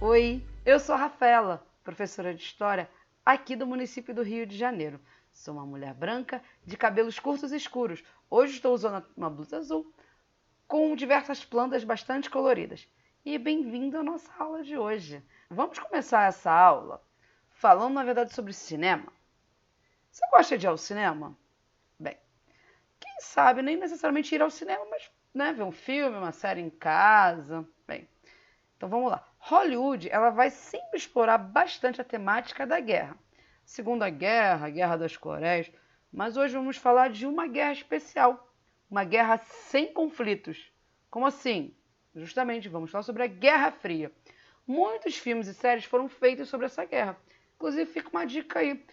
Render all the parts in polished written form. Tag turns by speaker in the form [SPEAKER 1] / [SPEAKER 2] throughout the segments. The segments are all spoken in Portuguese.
[SPEAKER 1] Oi, eu sou a Rafaela, professora de História aqui do município do Rio de Janeiro. Sou uma mulher branca de cabelos curtos e escuros. Hoje estou usando uma blusa azul com diversas plantas bastante coloridas. E bem-vindo à nossa aula de hoje. Vamos começar essa aula falando, na verdade, sobre cinema. Você gosta de ir ao cinema? Bem, quem sabe nem necessariamente ir ao cinema, mas ver um filme, uma série em casa. Bem, então vamos lá. Hollywood, ela vai sempre explorar bastante a temática da guerra. Segunda Guerra, a Guerra das Coreias, mas hoje vamos falar de uma guerra especial, uma guerra sem conflitos. Como assim? Justamente, vamos falar sobre a Guerra Fria. Muitos filmes e séries foram feitos sobre essa guerra. Inclusive, fica uma dica aí.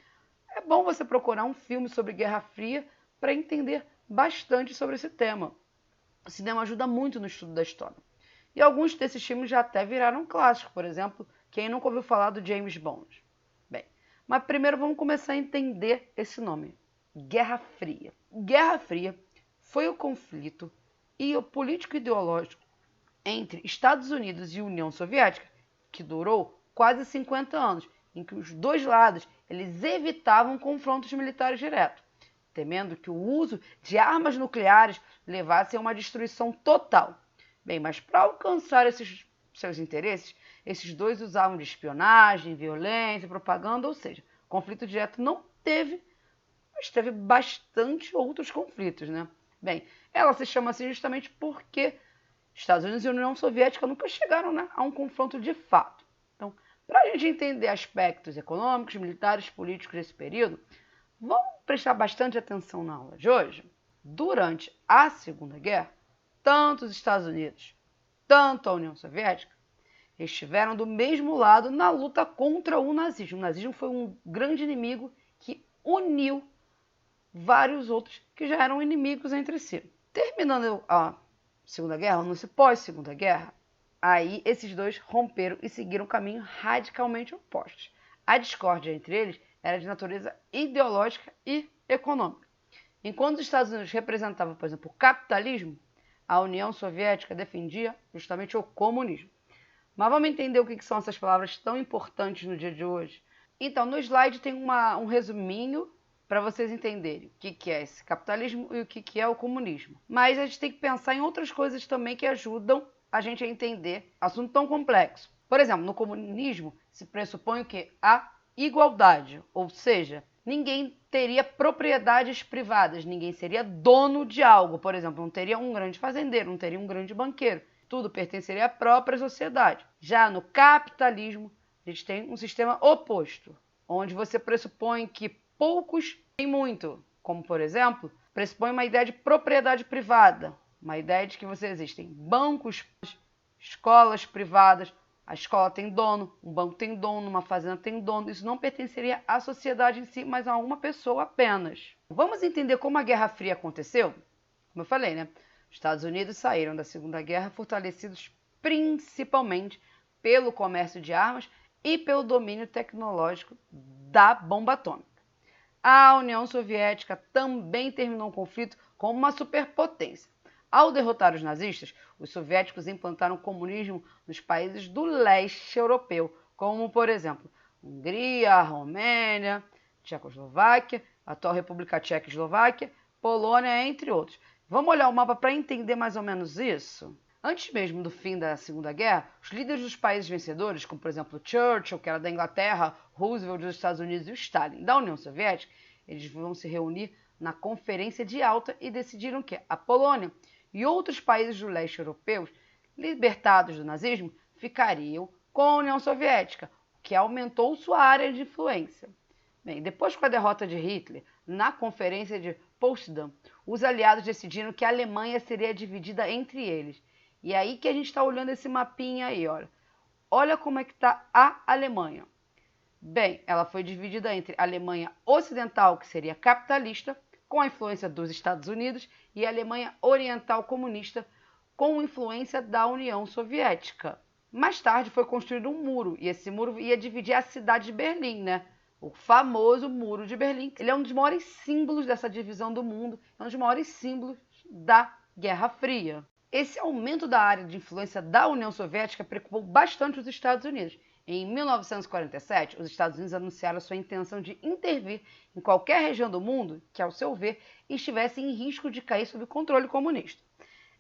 [SPEAKER 1] É bom você procurar um filme sobre Guerra Fria para entender bastante sobre esse tema. O cinema ajuda muito no estudo da história. E alguns desses filmes já até viraram clássicos. Por exemplo, quem nunca ouviu falar do James Bond? Bem, mas primeiro vamos começar a entender esse nome. Guerra Fria. Guerra Fria foi o conflito político-ideológico entre Estados Unidos e União Soviética, que durou quase 50 anos, em que os dois lados eles evitavam confrontos militares diretos, temendo que o uso de armas nucleares levasse a uma destruição total. Bem, mas para alcançar esses seus interesses, esses dois usavam de espionagem, violência, propaganda, ou seja, conflito direto não teve, mas teve bastante outros conflitos, né? Bem, ela se chama assim justamente porque Estados Unidos e União Soviética nunca chegaram, a um confronto de fato. Então, para a gente entender aspectos econômicos, militares, políticos desse período, vamos prestar bastante atenção na aula de hoje. Durante a Segunda Guerra, tanto os Estados Unidos, tanto a União Soviética, estiveram do mesmo lado na luta contra o nazismo. O nazismo foi um grande inimigo que uniu vários outros que já eram inimigos entre si. Terminando a Segunda Guerra, no pós-Segunda Guerra, aí esses dois romperam e seguiram caminhos radicalmente opostos. A discórdia entre eles era de natureza ideológica e econômica. Enquanto os Estados Unidos representavam, por exemplo, o capitalismo, a União Soviética defendia justamente o comunismo. Mas vamos entender o que são essas palavras tão importantes no dia de hoje? Então, no slide tem um resuminho para vocês entenderem o que é esse capitalismo e o que é o comunismo. Mas a gente tem que pensar em outras coisas também que ajudam a gente a entender assunto tão complexo. Por exemplo, no comunismo se pressupõe o quê? A igualdade, ou seja, ninguém teria propriedades privadas, ninguém seria dono de algo. Por exemplo, não teria um grande fazendeiro, não teria um grande banqueiro. Tudo pertenceria à própria sociedade. Já no capitalismo, a gente tem um sistema oposto, onde você pressupõe que poucos têm muito. Como, por exemplo, pressupõe uma ideia de propriedade privada, uma ideia de que existem bancos, escolas privadas, a escola tem dono, um banco tem dono, uma fazenda tem dono. Isso não pertenceria à sociedade em si, mas a uma pessoa apenas. Vamos entender como a Guerra Fria aconteceu? Como eu falei, Os Estados Unidos saíram da Segunda Guerra fortalecidos principalmente pelo comércio de armas e pelo domínio tecnológico da bomba atômica. A União Soviética também terminou o conflito como uma superpotência. Ao derrotar os nazistas, os soviéticos implantaram o comunismo nos países do leste europeu, como, por exemplo, Hungria, Romênia, Tchecoslováquia, a atual República Tcheca e Eslováquia, Polônia, entre outros. Vamos olhar o mapa para entender mais ou menos isso? Antes mesmo do fim da Segunda Guerra, os líderes dos países vencedores, como por exemplo Churchill, que era da Inglaterra, Roosevelt dos Estados Unidos e o Stalin da União Soviética, eles vão se reunir na Conferência de Alta e decidiram que a Polônia e outros países do leste europeus, libertados do nazismo, ficariam com a União Soviética, o que aumentou sua área de influência. Bem, depois com a derrota de Hitler, na Conferência de Potsdam, os aliados decidiram que a Alemanha seria dividida entre eles. E aí que a gente está olhando esse mapinha aí, olha. Olha como é que está a Alemanha. Bem, ela foi dividida entre a Alemanha Ocidental, que seria capitalista, com a influência dos Estados Unidos, e a Alemanha Oriental comunista, com influência da União Soviética. Mais tarde foi construído um muro, e esse muro ia dividir a cidade de Berlim, O famoso Muro de Berlim. Ele é um dos maiores símbolos dessa divisão do mundo, é um dos maiores símbolos da Guerra Fria. Esse aumento da área de influência da União Soviética preocupou bastante os Estados Unidos. Em 1947, os Estados Unidos anunciaram sua intenção de intervir em qualquer região do mundo que, ao seu ver, estivesse em risco de cair sob controle comunista.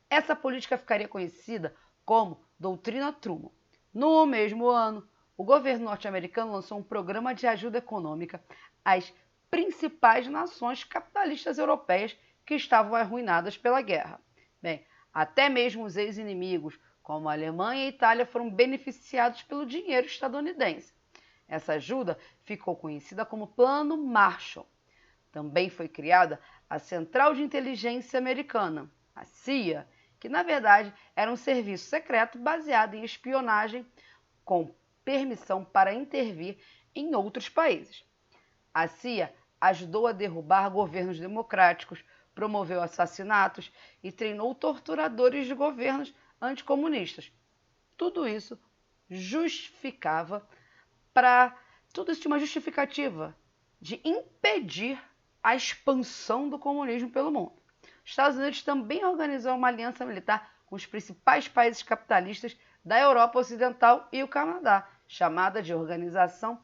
[SPEAKER 1] Essa política ficaria conhecida como Doutrina Truman. No mesmo ano, o governo norte-americano lançou um programa de ajuda econômica às principais nações capitalistas europeias que estavam arruinadas pela guerra. Bem, até mesmo os ex-inimigos, como a Alemanha e a Itália, foram beneficiados pelo dinheiro estadunidense. Essa ajuda ficou conhecida como Plano Marshall. Também foi criada a Central de Inteligência Americana, a CIA, que na verdade era um serviço secreto baseado em espionagem com permissão para intervir em outros países. A CIA ajudou a derrubar governos democráticos, promoveu assassinatos e treinou torturadores de governos anticomunistas. Tudo isso tinha uma justificativa de impedir a expansão do comunismo pelo mundo. Os Estados Unidos também organizou uma aliança militar com os principais países capitalistas da Europa Ocidental e o Canadá, chamada de Organização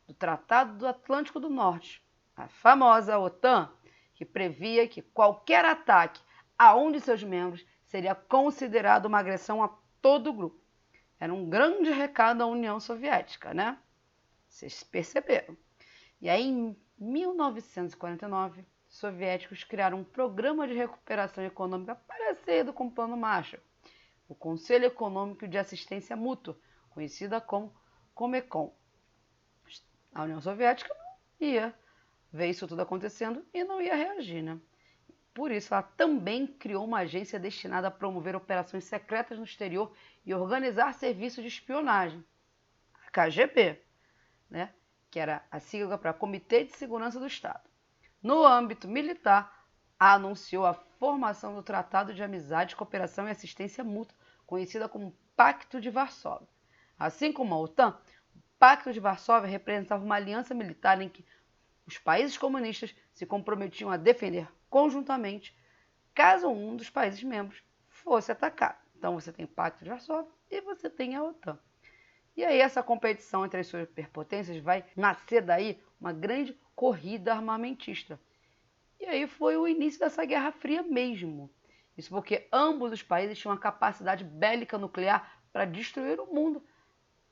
[SPEAKER 1] do Tratado do Atlântico do Norte, a famosa OTAN, que previa que qualquer ataque a um de seus membros seria considerado uma agressão a todo o grupo. Era um grande recado à União Soviética, né? Vocês perceberam. E aí, em 1949, os soviéticos criaram um programa de recuperação econômica parecido com o Plano Marshall, o Conselho Econômico de Assistência Mútua, conhecida como Comecon. A União Soviética não ia ver isso tudo acontecendo e não ia reagir, né? Por isso, ela também criou uma agência destinada a promover operações secretas no exterior e organizar serviços de espionagem, a KGB, né? Que era a sigla para Comitê de Segurança do Estado. No âmbito militar, anunciou a formação do Tratado de Amizade, Cooperação e Assistência Mútua, conhecida como Pacto de Varsóvia. Assim como a OTAN, o Pacto de Varsóvia representava uma aliança militar em que os países comunistas se comprometiam a defender conjuntamente caso um dos países membros fosse atacado. Então você tem o Pacto de Varsóvia e você tem a OTAN. E aí essa competição entre as superpotências vai nascer daí uma grande corrida armamentista. E aí foi o início dessa Guerra Fria mesmo. Isso porque ambos os países tinham uma capacidade bélica nuclear para destruir o mundo,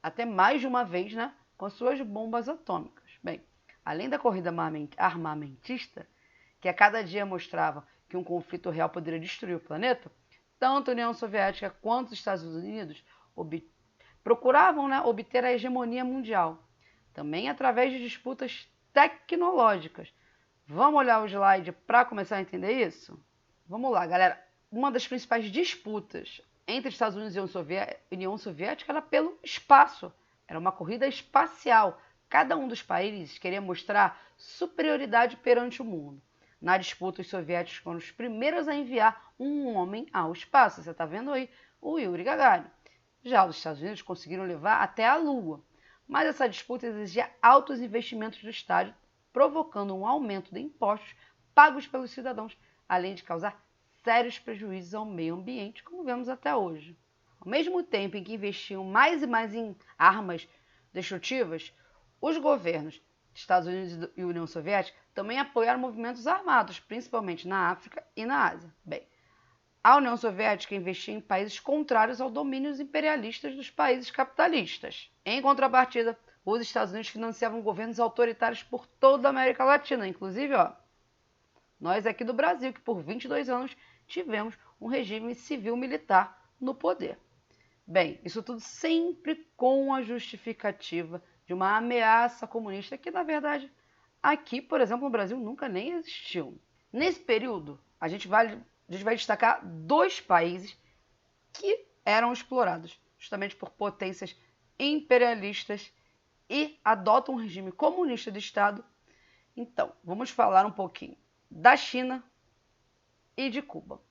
[SPEAKER 1] até mais de uma vez, né, com suas bombas atômicas. Bem, além da corrida armamentista, que a cada dia mostrava que um conflito real poderia destruir o planeta, tanto a União Soviética quanto os Estados Unidos procuravam, né, obter a hegemonia mundial, também através de disputas tecnológicas. Vamos olhar o slide para começar a entender isso? Vamos lá, galera. Uma das principais disputas entre Estados Unidos e União Soviética era pelo espaço. Era uma corrida espacial. Cada um dos países queria mostrar superioridade perante o mundo. Na disputa, os soviéticos foram os primeiros a enviar um homem ao espaço. Você está vendo aí o Yuri Gagarin. Já os Estados Unidos conseguiram levar até a Lua. Mas essa disputa exigia altos investimentos do Estado, provocando um aumento de impostos pagos pelos cidadãos, além de causar sérios prejuízos ao meio ambiente, como vemos até hoje. Ao mesmo tempo em que investiam mais e mais em armas destrutivas, os governos dos Estados Unidos e União Soviética também apoiaram movimentos armados, principalmente na África e na Ásia. Bem, a União Soviética investia em países contrários aos domínios imperialistas dos países capitalistas. Em contrapartida, os Estados Unidos financiavam governos autoritários por toda a América Latina, inclusive, nós aqui do Brasil, que por 22 anos tivemos um regime civil-militar no poder. Bem, isso tudo sempre com a justificativa de uma ameaça comunista que, na verdade, aqui, por exemplo, no Brasil, nunca nem existiu. Nesse período, a gente vai destacar dois países que eram explorados justamente por potências imperialistas e adotam um regime comunista de Estado. Então, vamos falar um pouquinho da China e de Cuba.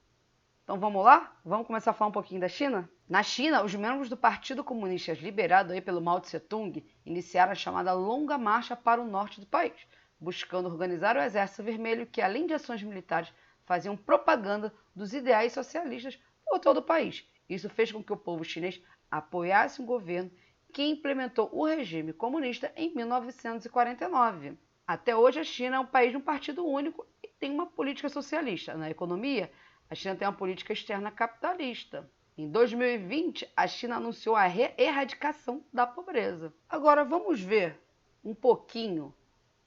[SPEAKER 1] Então vamos lá? Vamos começar a falar um pouquinho da China? Na China, os membros do Partido Comunista liderado aí pelo Mao Tse-tung iniciaram a chamada Longa Marcha para o norte do país, buscando organizar o Exército Vermelho que, além de ações militares, faziam propaganda dos ideais socialistas por todo o país. Isso fez com que o povo chinês apoiasse um governo que implementou o regime comunista em 1949. Até hoje, a China é um país de um partido único e tem uma política socialista. Na economia, a China tem uma política externa capitalista. Em 2020, a China anunciou a erradicação da pobreza. Agora, vamos ver um pouquinho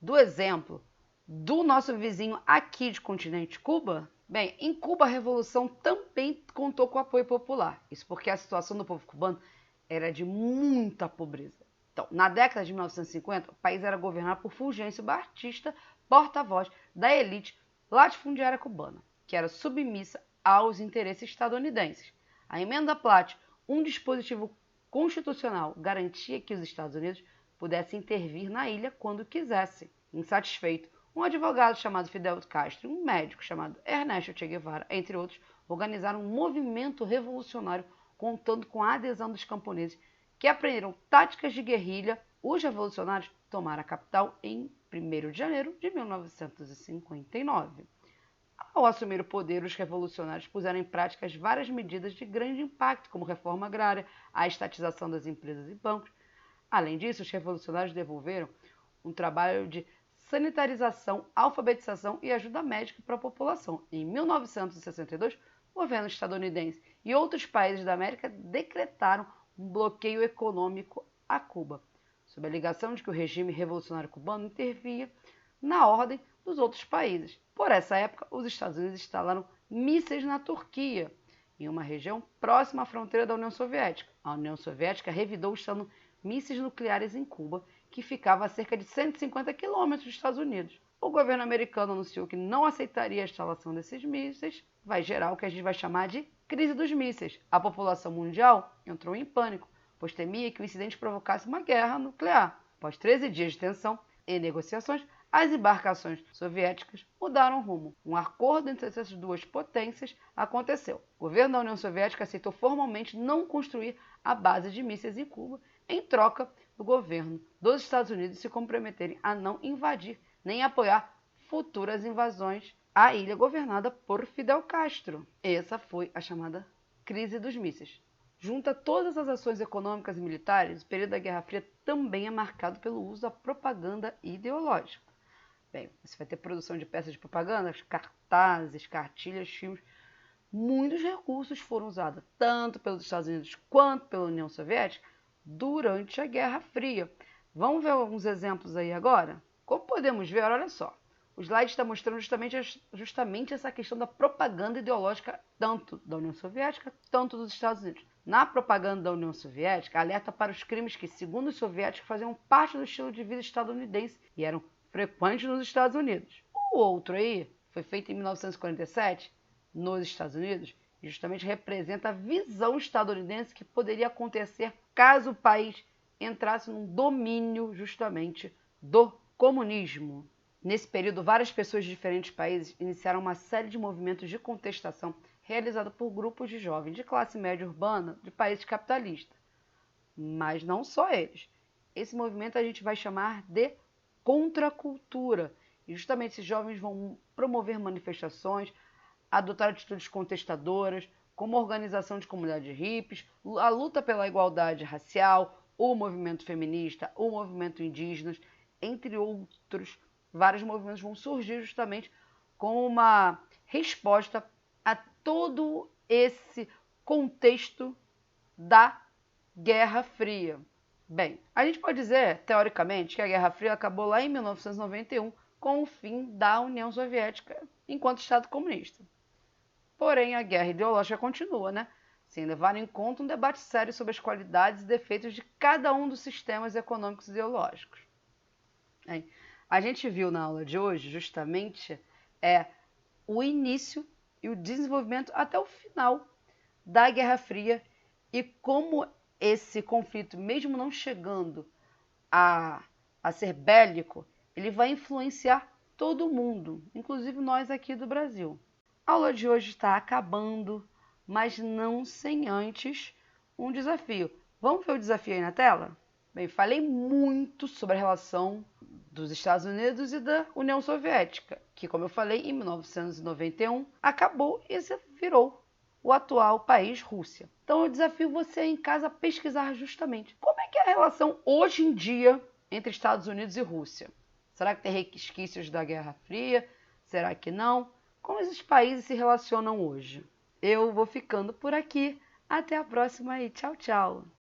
[SPEAKER 1] do exemplo do nosso vizinho aqui de continente, Cuba? Bem, em Cuba a revolução também contou com apoio popular. Isso porque a situação do povo cubano era de muita pobreza. Então, na década de 1950, o país era governado por Fulgêncio Batista, porta-voz da elite latifundiária cubana, que era submissa aos interesses estadunidenses. A emenda Platt, um dispositivo constitucional, garantia que os Estados Unidos pudessem intervir na ilha quando quisessem. Insatisfeito, um advogado chamado Fidel Castro e um médico chamado Ernesto Che Guevara, entre outros, organizaram um movimento revolucionário contando com a adesão dos camponeses que aprenderam táticas de guerrilha. Os revolucionários tomaram a capital em 1º de janeiro de 1959. Ao assumir o poder, os revolucionários puseram em prática várias medidas de grande impacto, como reforma agrária, a estatização das empresas e bancos. Além disso, os revolucionários desenvolveram um trabalho de sanitarização, alfabetização e ajuda médica para a população. Em 1962, o governo estadunidense e outros países da América decretaram um bloqueio econômico a Cuba, sob a alegação de que o regime revolucionário cubano intervia na ordem dos outros países. Por essa época, os Estados Unidos instalaram mísseis na Turquia, em uma região próxima à fronteira da União Soviética. A União Soviética revidou instalando mísseis nucleares em Cuba, que ficava a cerca de 150 quilômetros dos Estados Unidos. O governo americano anunciou que não aceitaria a instalação desses mísseis. Vai gerar o que a gente vai chamar de crise dos mísseis. A população mundial entrou em pânico, pois temia que o incidente provocasse uma guerra nuclear. Após 13 dias de tensão e negociações, as embarcações soviéticas mudaram rumo. Um acordo entre essas duas potências aconteceu. O governo da União Soviética aceitou formalmente não construir a base de mísseis em Cuba, em troca do governo dos Estados Unidos se comprometerem a não invadir nem apoiar futuras invasões à ilha governada por Fidel Castro. Essa foi a chamada crise dos mísseis. Junto a todas as ações econômicas e militares, o período da Guerra Fria também é marcado pelo uso da propaganda ideológica. Bem, você vai ter produção de peças de propaganda, cartazes, cartilhas, filmes. Muitos recursos foram usados, tanto pelos Estados Unidos quanto pela União Soviética, durante a Guerra Fria. Vamos ver alguns exemplos aí agora? Como podemos ver, olha só, o slide está mostrando justamente essa questão da propaganda ideológica, tanto da União Soviética, tanto dos Estados Unidos. Na propaganda da União Soviética, alerta para os crimes que, segundo os soviéticos, faziam parte do estilo de vida estadunidense e eram frequentes nos Estados Unidos. O outro aí foi feito em 1947, nos Estados Unidos, e justamente representa a visão estadunidense que poderia acontecer caso o país entrasse num domínio justamente do comunismo. Nesse período, várias pessoas de diferentes países iniciaram uma série de movimentos de contestação realizada por grupos de jovens de classe média urbana de países capitalistas. Mas não só eles. Esse movimento a gente vai chamar de contracultura. E justamente esses jovens vão promover manifestações, adotar atitudes contestadoras, como a organização de comunidades hippies, a luta pela igualdade racial, o movimento feminista, o movimento indígena, entre outros. Vários movimentos vão surgir justamente como uma resposta a todo esse contexto da Guerra Fria. Bem, a gente pode dizer, teoricamente, que a Guerra Fria acabou lá em 1991 com o fim da União Soviética enquanto Estado comunista. Porém, a guerra ideológica continua, né? Sem levar em conta um debate sério sobre as qualidades e defeitos de cada um dos sistemas econômicos ideológicos. A gente viu na aula de hoje, justamente, o início e o desenvolvimento até o final da Guerra Fria e como esse conflito, mesmo não chegando a ser bélico, ele vai influenciar todo mundo, inclusive nós aqui do Brasil. A aula de hoje está acabando, mas não sem antes um desafio. Vamos ver o desafio aí na tela? Bem, falei muito sobre a relação dos Estados Unidos e da União Soviética, que, como eu falei, em 1991 acabou e se virou o atual país Rússia. Então eu desafio você em casa a pesquisar justamente como é que é a relação hoje em dia entre Estados Unidos e Rússia. Será que tem resquícios da Guerra Fria? Será que não? Como esses países se relacionam hoje? Eu vou ficando por aqui. Até a próxima e tchau, tchau!